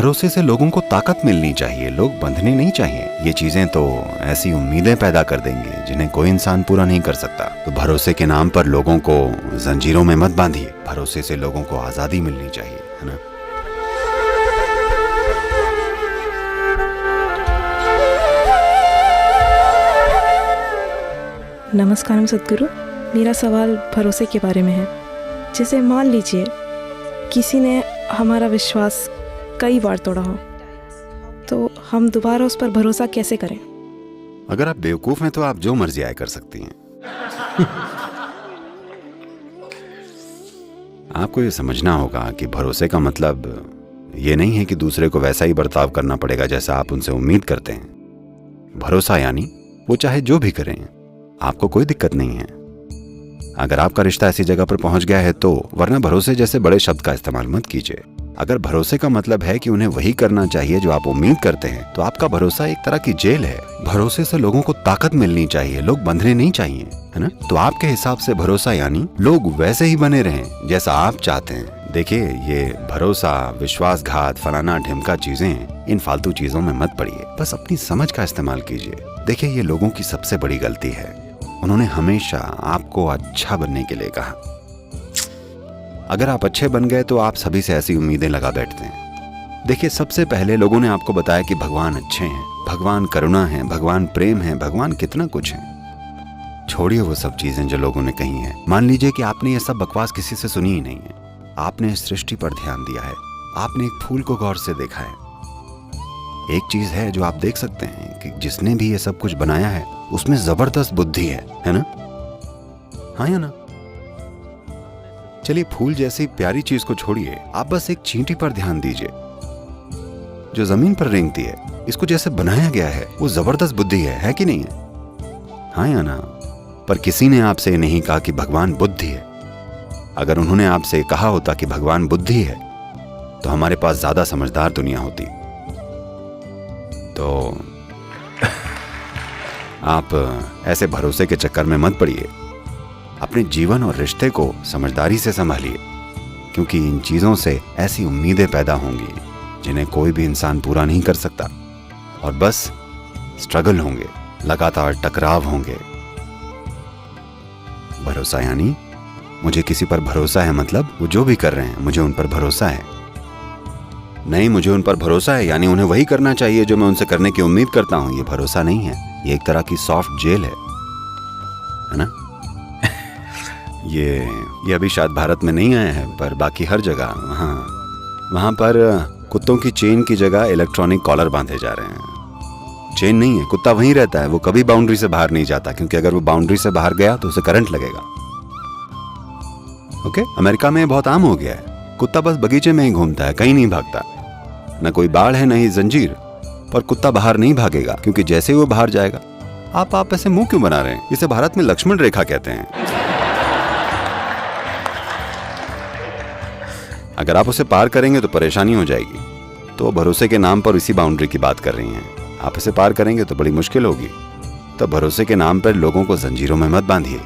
भरोसे से लोगों को ताकत मिलनी चाहिए, लोग बंधने नहीं चाहिए। ये चीजें तो ऐसी उम्मीदें पैदा कर देंगे जिन्हें कोई इंसान पूरा नहीं कर सकता। तो भरोसे के नाम पर लोगों को जंजीरों में मत बांधिए। भरोसे से लोगों को आजादी मिलनी चाहिए, है ना। नमस्कार सद्गुरु, मेरा सवाल भरोसे के बारे में है। जैसे मान लीजिए किसी ने हमारा विश्वास कई बार तोड़ा हो, तो हम दोबारा उस पर भरोसा कैसे करें? अगर आप बेवकूफ हैं तो आप जो मर्जी आए कर सकती हैं। आपको ये समझना होगा कि भरोसे का मतलब ये नहीं है कि दूसरे को वैसा ही बर्ताव करना पड़ेगा जैसा आप उनसे उम्मीद करते हैं। भरोसा यानी वो चाहे जो भी करें, आपको कोई दिक्कत नहीं है। अगर आपका रिश्ता ऐसी जगह पर पहुंच गया है तो, वरना भरोसे जैसे बड़े शब्द का इस्तेमाल मत कीजिए। अगर भरोसे का मतलब है कि उन्हें वही करना चाहिए जो आप उम्मीद करते हैं, तो आपका भरोसा एक तरह की जेल है। भरोसे से लोगों को ताकत मिलनी चाहिए, लोग बंधने नहीं चाहिए, है ना। तो आपके हिसाब से भरोसा यानी लोग वैसे ही बने रहें जैसा आप चाहते हैं। देखिए, ये भरोसा, विश्वासघात, फलाना ढिमका चीजें, इन फालतू चीजों में मत पड़िए। बस अपनी समझ का इस्तेमाल कीजिए। देखिए, ये लोगों की सबसे बड़ी गलती है। उन्होंने हमेशा आपको अच्छा बनने के लिए कहा। अगर आप अच्छे बन गए तो आप सभी से ऐसी उम्मीदें लगा बैठते हैं। देखिए, सबसे पहले लोगों ने आपको बताया कि भगवान अच्छे हैं, भगवान करुणा है, भगवान प्रेम है, भगवान कितना कुछ है। छोड़िए वो सब चीजें जो लोगों ने कही हैं। मान लीजिए कि आपने ये सब बकवास किसी से सुनी ही नहीं है। आपने इस सृष्टि पर ध्यान दिया है, आपने एक फूल को गौर से देखा है। एक चीज है जो आप देख सकते हैं कि जिसने भी ये सब कुछ बनाया है उसमें जबरदस्त बुद्धि है ना। हाँ या ना। चलिए, फूल जैसी प्यारी चीज को छोड़िए, आप बस एक चींटी पर ध्यान दीजिए जो जमीन पर रेंगती है। इसको जैसे बनाया गया है वो जबरदस्त बुद्धि है कि नहीं है? हाँ या ना। पर किसी ने आपसे नहीं कहा कि भगवान बुद्धि है। अगर उन्होंने आपसे कहा होता कि भगवान बुद्धि है तो हमारे पास ज्यादा समझदार दुनिया होती। तो आप ऐसे भरोसे के चक्कर में मत पड़िए। अपने जीवन और रिश्ते को समझदारी से संभालिए, क्योंकि इन चीजों से ऐसी उम्मीदें पैदा होंगी जिन्हें कोई भी इंसान पूरा नहीं कर सकता। और बस स्ट्रगल होंगे, लगातार टकराव होंगे। भरोसा यानी मुझे किसी पर भरोसा है, मतलब वो जो भी कर रहे हैं मुझे उन पर भरोसा है। नहीं, मुझे उन पर भरोसा है यानी उन्हें वही करना चाहिए जो मैं उनसे करने की उम्मीद करता हूं। ये भरोसा नहीं है, ये एक तरह की सॉफ्ट जेल है ना। ये अभी शायद भारत में नहीं आया है, पर बाकी हर जगह वहाँ पर कुत्तों की चेन की जगह इलेक्ट्रॉनिक कॉलर बांधे जा रहे हैं। चेन नहीं है, कुत्ता वहीं रहता है, वो कभी बाउंड्री से बाहर नहीं जाता, क्योंकि अगर वो बाउंड्री से बाहर गया तो उसे करंट लगेगा। ओके, अमेरिका में बहुत आम हो गया है। कुत्ता बस बगीचे में ही घूमता है, कहीं नहीं भागता। न कोई बाड़ है, न ही जंजीर, पर कुत्ता बाहर नहीं भागेगा, क्योंकि जैसे ही वो बाहर जाएगा। आप ऐसे मुंह क्यों बना रहे हैं? इसे भारत में लक्ष्मण रेखा कहते हैं। अगर आप उसे पार करेंगे तो परेशानी हो जाएगी। तो भरोसे के नाम पर इसी बाउंड्री की बात कर रही हैं। आप इसे पार करेंगे तो बड़ी मुश्किल होगी। तो भरोसे के नाम पर लोगों को जंजीरों में मत बांधिए।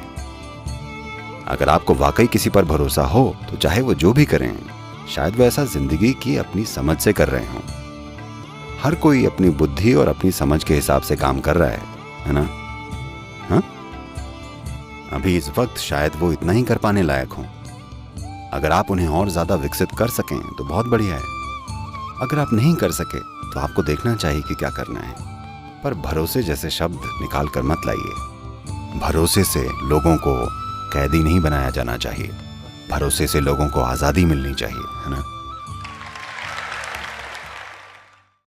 अगर आपको वाकई किसी पर भरोसा हो तो चाहे वो जो भी करें, शायद वो ऐसा जिंदगी की अपनी समझ से कर रहे हों। हर कोई अपनी बुद्धि और अपनी समझ के हिसाब से काम कर रहा है ना। हाँ, अभी इस वक्त शायद वो इतना ही कर पाने लायक हों। अगर आप उन्हें और ज्यादा विकसित कर सकें तो बहुत बढ़िया है। अगर आप नहीं कर सके तो आपको देखना चाहिए कि क्या करना है। पर भरोसे जैसे शब्द निकाल कर मत लाइए। भरोसे से लोगों को कैदी नहीं बनाया जाना चाहिए। भरोसे से लोगों को आजादी मिलनी चाहिए, है ना।